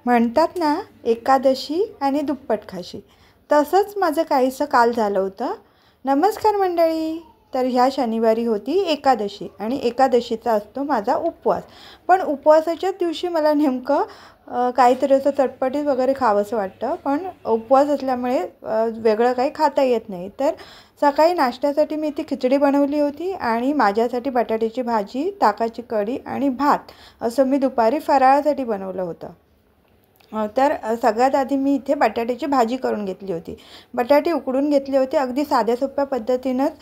म्हणतात ना, एकादशी आणि दुप्पट खाशी. तसंच माझं काहीसं काल झालं होतं. नमस्कार मंडळी. तर ह्या शनिवारी होती एकादशी आणि एकादशीचा असतो माझा उपवास. पण उपवासाच्याच दिवशी मला नेमकं काहीतरी असं चटपटीत वगैरे खावंसं वाटतं. पण उपवास असल्यामुळे वेगळं काही खाता येत नाही. तर सकाळी नाश्त्यासाठी मी इथे खिचडी बनवली होती आणि माझ्यासाठी बटाट्याची भाजी, ताकाची कढी आणि भात असं मी दुपारी फराळासाठी बनवलं होतं. तर सगळ्यात आधी मी इथे बटाट्याची भाजी करून घेतली होती. बटाटे उकडून घेतले होते अगदी साध्या सोप्या पद्धतीनंच.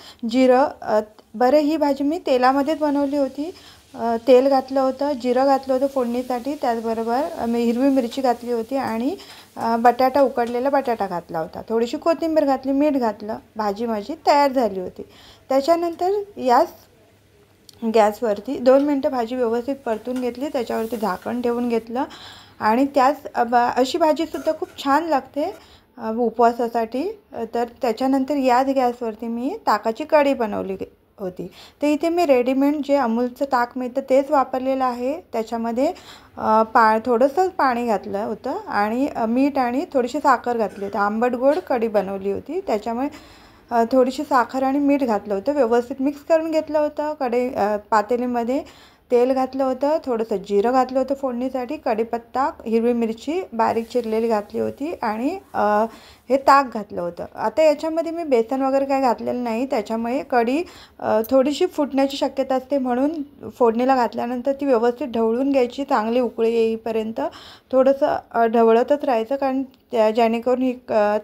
बरं ही भाजी मी तेलामध्येच बनवली होती. तेल घातलं होतं, जिरं घातलं होतं फोडणीसाठी. त्याचबरोबर मी हिरवी मिरची घातली होती आणि उकडलेला बटाटा घातला होता. थोडीशी कोथिंबीर घातली, मीठ घातलं. भाजी माझी तयार झाली होती. त्याच्यानंतर गॅसवरती 2 मिनटं भाजी व्यवस्थित परतून घेतली. त्याच्यावरती झाकण ठेवून घेतलं आणि अशी भाजीसुद्धा खूप छान लागते उपवासासाठी. तर त्याच्यानंतर याच गॅसवरती मी ताकाची कढी बनवली होती. तर इथे मी रेडीमेड जे अमूलचं ताक मिळतं तेच वापरलेलं आहे. त्याच्यामध्ये थोडंसं पाणी घातलं होतं आणि मीठ आणि थोडीशी साखर घातली होती. आंबट गोड कढी बनवली होती. त्याच्यामुळे थोडीशी साखर आणि मीठ घातलं होतं. व्यवस्थित मिक्स करून घेतलं होतं. पातेलीमध्ये तेल घातलं होतं, थोडंसं जिरं घातलं होतं फोडणीसाठी, कढीपत्ता, हिरवी मिरची बारीक चिरलेली घातली होती आणि हे ताक घातलं होतं. आता याच्यामध्ये मी बेसन वगैरे काही घातलेलं नाही. त्याच्यामुळे कढी थोडीशी फुटण्याची शक्यता असते. म्हणून फोडणीला घातल्यानंतर ती व्यवस्थित ढवळून घ्यायची. चांगली उकळी येईपर्यंत थोडंसं ढवळतच राहायचं, कारण जेणेकरून ही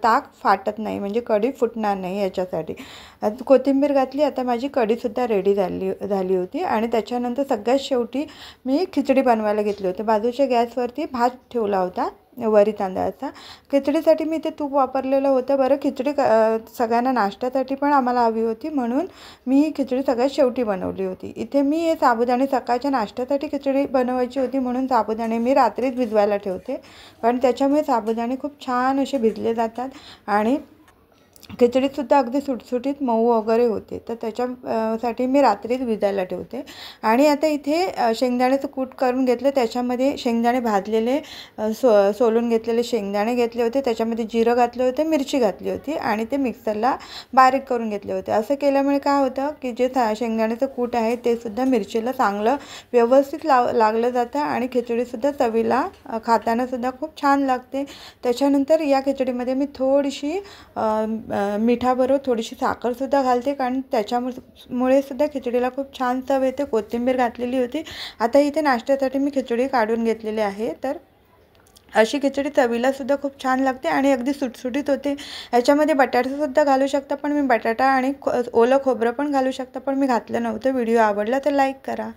ताक फाटत नाही, म्हणजे कढी फुटणार नाही याच्यासाठी. कोथिंबीर घातली. आता माझी कढीसुद्धा रेडी झाली होती आणि त्याच्यानंतर सगळ्यात शेवटी मी खिचडी बनवायला घेतली होती. बाजूच्या गॅसवरती भात ठेवला होता वरी तांदळाचा. खिचडीसाठी मी ते तूप वापरलेलं होतं. बरं, खिचडी सगळ्यांना नाश्त्यासाठी पण आम्हाला हवी होती, म्हणून मी ही खिचडी सगळ्यात शेवटी बनवली होती. इथे मी हे साबुदाणे सकाळच्या नाश्त्यासाठी खिचडी बनवायची होती, म्हणून साबुदाणे मी रात्रीच भिजवायला ठेवते, कारण त्याच्यामुळे साबुदाणे खूप छान असे भिजले जातात आणि खिचडीसुद्धा अगदी सुटसुटीत मऊ वगैरे होते. तर त्याच्यासाठी मी रात्रीच भिजायला ठेवते. आणि आता इथे शेंगदाण्याचं कूट करून घेतलं. त्याच्यामध्ये शेंगदाणे भाजलेले सोलून घेतलेले शेंगदाणे घेतले होते. त्याच्यामध्ये जिरं घातलं होतं, मिरची घातली होती आणि ते मिक्सरला बारीक करून घेतले होते. असं केल्यामुळे काय होतं की जे शेंगदाण्याचं कूट आहे ते सुद्धा मिरचीला चांगलं व्यवस्थित लागलं जातं आणि खिचडीसुद्धा चवीला खातानासुद्धा खूप छान लागते. त्याच्यानंतर या खिचडीमध्ये मी थोडीशी मिठाबरोबर थोडीशी साखरसुद्धा घालते, कारण त्याच्यामुळे सुद्धा खिचडीला खूप छान चव येते. कोथिंबीर घातलेली होती. आता इथे नाश्त्यासाठी मी खिचडी काढून घेतलेली आहे. तर अशी खिचडी चवीलासुद्धा खूप छान लागते आणि अगदी सुटसुटीत होते. याच्यामध्ये बटाटासुद्धा घालू शकता, पण मी बटाटा आणि ओलं खोबरं पण घालू शकता, पण मी घातलं नव्हतं. व्हिडिओ आवडला तर लाईक करा.